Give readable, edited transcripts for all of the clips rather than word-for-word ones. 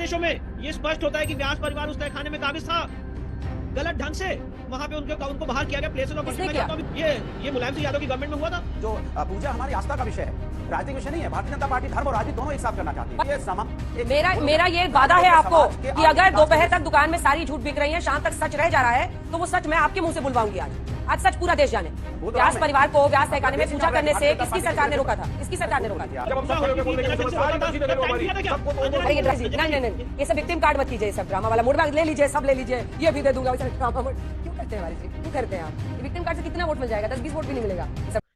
आदेशों में ये स्पष्ट होता है कि व्यास परिवार उस तहखाने में काबिज था, गलत ढंग से वहां पे उनको बाहर किया गया प्लेसेस ऑफ वर्शिप। ये मुलायम सिंह यादव की गवर्नमेंट में हुआ था। जो पूजा हमारी आस्था का विषय है, राजनीतिक विषय नहीं है। भारतीय जनता पार्टी धर्म और राजनीति दोनों एक साथ करना चाहती है। मेरा ये वादा है आपको कि अगर दोपहर तक दुकान में सारी झूठ बिक रही है, शाम तक सच रह जा रहा है, तो वो सच मैं आपके मुंह से बुलवाऊंगी। आज सच पूरा देश जाने। व्यास परिवार को व्यास तहखाने में पूजा करने से किसकी सरकार ने रोका था? किसकी सरकार ने रोका था? नहीं, ये सब विक्टिम कार्ड मत कीजिए, सब ड्रामा वाला मूड में ले लीजिए, सब ले लीजिए, ये भी दे दूंगा। ड्रामा क्यों करते हैं हमारे जी? क्यों करते हैं आप? विक्टिम कार्ड से कितना वोट मिल जाएगा? 10-20 वोट भी नहीं मिलेगा।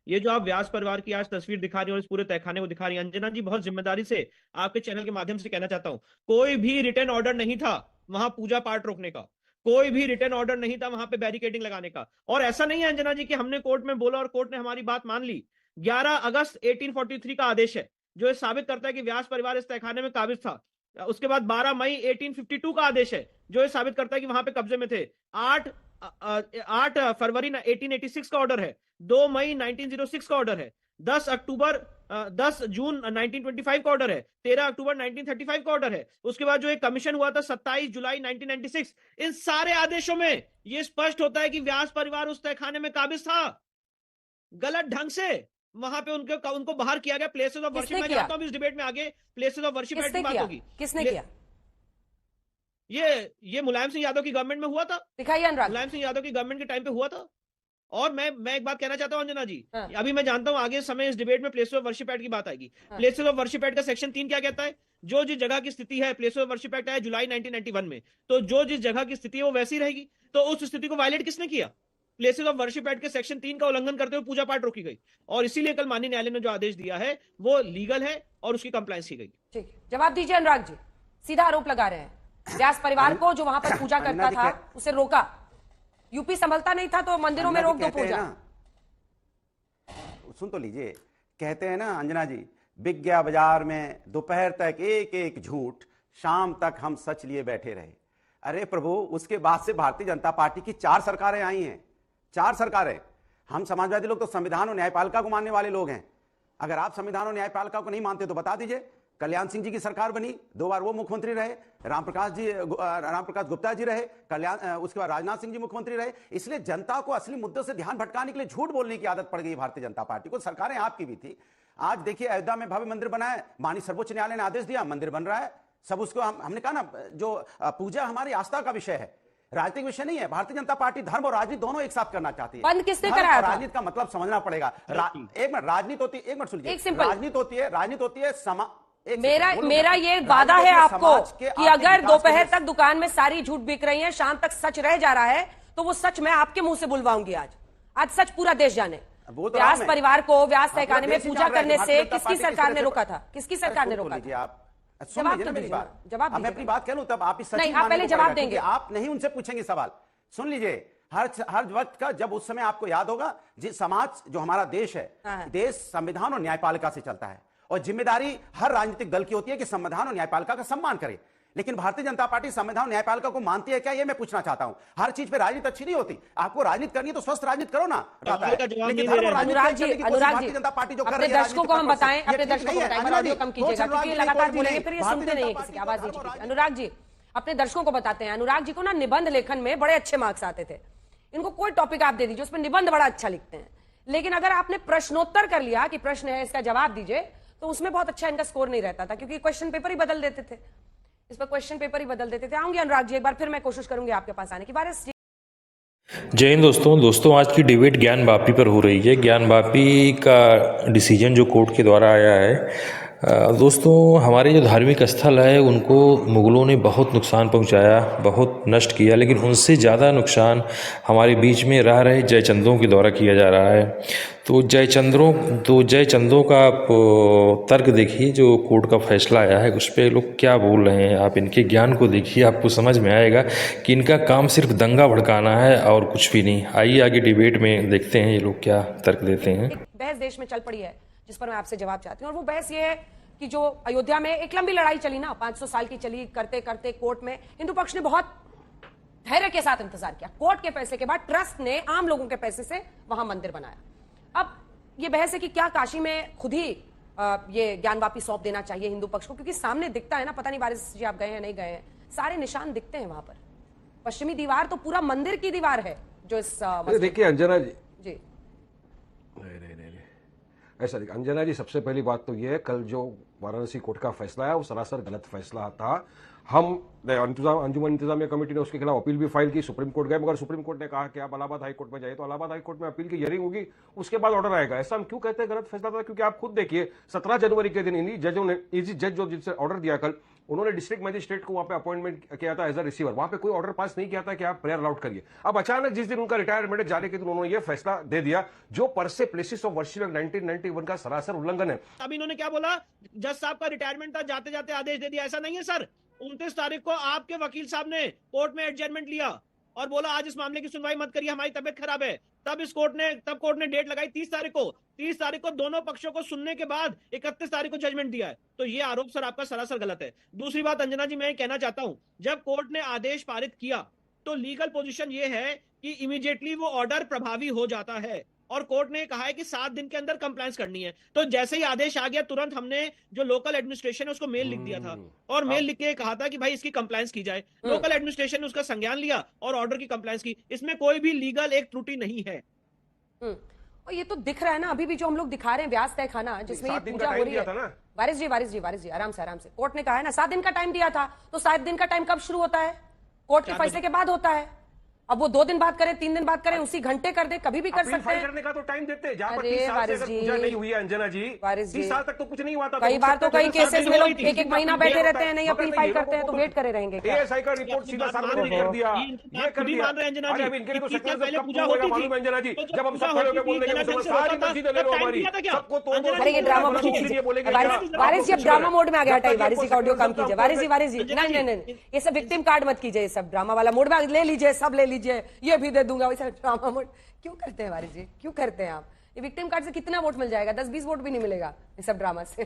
ये जो आप व्यास परिवार की आज तस्वीर दिखा रही है और इस पूरे तहखाने को दिखा रही है, अंजना जी, बहुत जिम्मेदारी से आपके चैनल के माध्यम से कहना चाहता हूं, कोई भी रिटर्न ऑर्डर नहीं था वहां पूजा पाठ रोकने का, कोई भी रिटर्न ऑर्डर नहीं था वहां पे बैरिकेडिंग लगाने का। और ऐसा नहीं है अंजना जी कि हमने कोर्ट में बोला और कोर्ट ने हमारी बात मान ली। 11 अगस्त 1843 का आदेश है जो ये साबित करता है कि व्यास परिवार इस तहखाने में काबिज था। उसके बाद 12 मई 1852 का आदेश है जो ये साबित करता है कि वहां पे कब्जे में थे। 8 फरवरी 1886 का ऑर्डर है। 2 मई 1906 का ऑर्डर है। 10 जून 1925 का ऑर्डर है। 13 अक्टूबर 1935 का ऑर्डर है। उसके बाद जो एक कमीशन हुआ था 27 जुलाई 1996। इन सारे आदेशों में यह स्पष्ट होता है कि व्यास परिवार उस तहखाने में काबिज था, गलत ढंग से वहां पे उनको बाहर किया गया प्लेसेस ऑफ वर्शिप। मैं चाहता हूं इस डिबेट में आगे प्लेसेस ऑफ वर्शिप की बात होगी। किसने किया? ये मुलायम सिंह यादव की गवर्नमेंट में हुआ था। दिखाइए अनुराग। मुलायम सिंह यादव की गवर्नमेंट के टाइम पे हुआ था। और मैं एक बात कहना चाहता हूं अंजना जी, हाँ। अभी मैं जानता हूं आगे समय इस डिबेट में प्लेसेस ऑफ वर्शिप एक्ट की बात आएगी। हाँ। प्लेसेस ऑफ वर्शिप एक्ट का सेक्शन 3 क्या कहता है? जो जिस जगह की स्थिति है, प्लेसेस ऑफ वर्शिप एक्ट आया जुलाई 1991 में, तो जो जिस जगह की स्थिति है वो वैसी रहेगी। तो उस स्थिति को वायलेट किसने किया? प्लेसेस ऑफ वर्शिप एक्ट के सेक्शन 3 का उल्लंघन करते हुए पूजा पाठ रोकी गई। और इसीलिए कल माननीय न्यायालय ने जो आदेश दिया है वो लीगल है और उसकी कंप्लायंस की गई। ठीक, जवाब दीजिए अनुराग जी। सीधा आरोप लगा रहे हैं व्यास परिवार को जो वहां पर पूजा करता था उसे रोका। यूपी संभलता नहीं था तो मंदिरों में रोक दो पूजा। सुन तो लीजिए, कहते हैं ना अंजना जी, बिक गया बाजार में दोपहर तक एक एक झूठ, शाम तक हम सच लिए बैठे रहे। अरे प्रभु, उसके बाद से भारतीय जनता पार्टी की 4 सरकारें आई हैं। 4 सरकारें। हम समाजवादी लोग तो संविधान और न्यायपालिका को मानने वाले लोग हैं। अगर आप संविधान और न्यायपालिका को नहीं मानते तो बता दीजिए। कल्याण सिंह जी की सरकार बनी, 2 बार वो मुख्यमंत्री रहे। रामप्रकाश गुप्ता जी रहे। उसके बाद राजनाथ सिंह जी मुख्यमंत्री रहे। इसलिए जनता को असली मुद्दों से ध्यान भटकाने के लिए झूठ बोलने की आदत पड़ गई भारतीय जनता पार्टी को। सरकारें आपकी भी थी। आज देखिए, अयोध्या में भव्य मंदिर बना है, माननीय सर्वोच्च न्यायालय ने आदेश दिया, मंदिर बन रहा है। सब उसको हमने कहा ना, जो पूजा हमारी आस्था का विषय है, राजनीतिक विषय नहीं है। भारतीय जनता पार्टी धर्म और राजनीति दोनों एक साथ करना चाहती है। बंद किसने कराया था? राजनीति का मतलब समझना पड़ेगा। एक मिनट, राजनीति होती है, एक मिनट सुनिए, राजनीति होती है मेरा ये वादा है आपको कि अगर दोपहर तक दुकान में सारी झूठ बिक रही है, शाम तक सच रह जा रहा है, तो वो सच मैं आपके मुंह से बुलवाऊंगी। आज सच पूरा देश जाने। व्यास परिवार को व्यास तहखाने में पूजा करने से किसकी सरकार ने रोका था? किसकी सरकार ने रोका था? जवाब मैं अपनी बात कह लूं तब आप इस नहीं, आप पहले जवाब देंगे। आप नहीं उनसे पूछेंगे सवाल। सुन लीजिए, हर वक्त का, जब उस समय आपको याद होगा, जिस समाज, जो हमारा देश है, देश संविधान और न्यायपालिका से चलता है। और जिम्मेदारी हर राजनीतिक दल की होती है कि संविधान और न्यायपालिका का सम्मान करे। लेकिन भारतीय जनता पार्टी संविधान और न्यायपालिका को मानती है क्या, ये मैं पूछना चाहता हूं। हर चीज पे राजनीति अच्छी नहीं होती। आपको राजनीति करनी है तो स्वस्थ राजनीति करो ना। अनुराग जी, जनता पार्टी जो कर अपने रही है, दर्शकों को हम बताएं, अपने दर्शकों को बताएं, ऑडियो कम कीजिएगा क्योंकि लगातार बोलेंगे फिर ये सुनते नहीं है, किसी की आवाज नहीं चुकी। अनुराग जी, अपने दर्शकों को बताते हैं, अनुराग जी को ना निबंध लेखन में बड़े अच्छे मार्क्स आते थे। इनको कोई टॉपिक आप दे दीजिए, उसमें निबंध बड़ा अच्छा लिखते हैं। लेकिन अगर आपने प्रश्नोत्तर कर लिया कि प्रश्न है इसका जवाब दीजिए, तो उसमें बहुत अच्छा इनका स्कोर नहीं रहता था, क्योंकि क्वेश्चन पेपर ही बदल देते थे। इस पर क्वेश्चन पेपर ही बदल देते थे। आऊंगी अनुराग जी, एक बार फिर मैं कोशिश करूंगी आपके पास आने की। जय हिंद दोस्तों, आज की डिबेट ज्ञान वापी पर हो रही है। ज्ञान वापी का डिसीजन जो कोर्ट के द्वारा आया है, दोस्तों, हमारे जो धार्मिक स्थल है उनको मुग़लों ने बहुत नुकसान पहुंचाया, बहुत नष्ट किया, लेकिन उनसे ज़्यादा नुकसान हमारे बीच में रह रहे जयचंदों के द्वारा किया जा रहा है। तो जयचंदों का आप तर्क देखिए, जो कोर्ट का फैसला आया है उस पर लोग क्या बोल रहे हैं। आप इनके ज्ञान को देखिए, आपको समझ में आएगा कि इनका काम सिर्फ दंगा भड़काना है और कुछ भी नहीं। आइए आगे डिबेट में देखते हैं ये लोग क्या तर्क देते हैं। बहस देश में चल पड़ी है जिस पर मैं आपसे जवाब चाहती हूँ, और वो बहस ये है कि जो अयोध्या में एक लंबी लड़ाई चली ना, 500 साल की चली, करते करते कोर्ट में हिंदू पक्ष ने बहुत धैर्य के साथ इंतजार किया। कोर्ट के पैसे के बाद ट्रस्ट ने आम लोगों के पैसे से वहां मंदिर बनाया। अब ये बहस है कि क्या काशी में खुद ही ये ज्ञान वापी सौंप देना चाहिए हिंदू पक्ष को, क्योंकि सामने दिखता है ना, पता नहीं वारिस जी आप गए हैं नहीं गए हैं, सारे निशान दिखते हैं वहां पर। पश्चिमी दीवार तो पूरा मंदिर की दीवार है जो इस देखिए अंजना जी जी नहीं ऐसा देखिए अंजना जी, सबसे पहली बात तो ये है, कल जो वाराणसी कोर्ट का फैसला है वो सरासर गलत फैसला था। हम अंजुमन इंतजामिया कमेटी ने उसके खिलाफ अपील भी फाइल की, सुप्रीम कोर्ट गए, मगर सुप्रीम कोर्ट ने कहा कि आप इलाहाबाद हाई कोर्ट में जाइए, तो इलाहाबाद हाई कोर्ट में अपील की हियरिंग होगी, उसके बाद ऑर्डर आएगा। ऐसा हम क्यों कहते हैं गलत फैसला था? क्योंकि आप खुद देखिए 17 जनवरी के दिन इन्हीं जजों ने, इसी जज जो जिनसे ऑर्डर दिया कल, उन्होंने डिस्ट्रिक्ट मजिस्ट्रेट को वहां पे अपॉइंटमेंट किया था एज अ रिसीवर, वहां पे कोई ऑर्डर पास नहीं किया था कि आप प्रेयर अलाउड करिए। अब अचानक जिस दिन उनका रिटायरमेंट जाने के दिन उन्होंने ये फैसला दे दिया जो पर से प्लेसेस ऑफ वर्शिप 1991 का सरासर उल्लंघन है। अब इन्होंने क्या बोला, जज साहब का रिटायरमेंट था, जाते जाते आदेश दे दिया। ऐसा नहीं है सर, 29 तारीख को आपके वकील साहब ने कोर्ट में एडजर्नमेंट लिया और बोला आज इस मामले की सुनवाई मत करिए, हमारी तबियत खराब है। तब कोर्ट ने डेट लगाई 30 तारीख को। 30 तारीख को दोनों पक्षों को सुनने के बाद 31 तारीख को जजमेंट दिया है। तो ये आरोप सर आपका सरासर गलत है। दूसरी बात अंजना जी मैं कहना चाहता हूं, जब कोर्ट ने आदेश पारित किया तो लीगल पोजीशन ये है कि इमीडिएटली वो ऑर्डर प्रभावी हो जाता है और कोर्ट ने कहा है कि 7 दिन के अंदर कंप्लायंस करनी है। तो जैसे ही आदेश आ गया तुरंत हमने जो लोकल एडमिनिस्ट्रेशन है उसको मेल लिख दिया था और मेल लिख के कहा था कि भाई इसकी कंप्लायंस की जाए। लोकल एडमिनिस्ट्रेशन ने उसका संज्ञान लिया और ऑर्डर की कंप्लायंस की। इसमें कोई भी लीगल एक त्रुटि नहीं है। और ये तो दिख रहा है ना, अभी भी जो हम लोग दिखा रहे हैं व्यास तय खाना जिसमें ये पूजा हो रही है। वारिस जी आराम से। कोर्ट ने कहा है ना 7 दिन का टाइम दिया था, तो 7 दिन का टाइम कब शुरू होता है? कोर्ट के फैसले के बाद होता है। अब वो 2 दिन बाद करें, 3 दिन बाद करें, उसी घंटे कर दे, कभी भी कर सकते हैं। करने का तो टाइम देते हैं। जहां पर 30 साल से अगर पूजा नहीं हुई है अंजना जी, 30 साल तक तो कुछ नहीं हुआ था। कई बार तो कई केसेस में लोग एक महीना बैठे रहते हैं, नहीं अपील फाइल करते हैं, तो वेट करे रहेंगे। एएसआई का रिपोर्ट सीधा सार्वजनिक कर दिया, ये कर दिया। अंजना जी इनके लिए तो पहले सक्सेस पूजा होती थी मालूम है अंजना जी, जब हम सब खड़े होकर बोल देंगे सारी मस्जिदें ले लो हमारी, सबको तोड़ दो। अरे ये ड्रामा बोलेंगे वारिस जी अब ड्रामा मोड में आ गया। हटाइए वारिस जी का ऑडियो कम कीजिए। वारिस जी नहीं, ये सब विक्टिम कार्ड मत कीजिए, ये सब ड्रामा वाला मोड में ले लीजिए, सब ले लीजिए, ये भी दे दूंगा। वैसे ड्रामा मोड क्यों करते हैं वारिस जी, क्यों करते हैं आप? ये विक्टिम कार्ड से कितना वोट मिल जाएगा? 10-20 वोट भी नहीं मिलेगा इस सब ड्रामा से।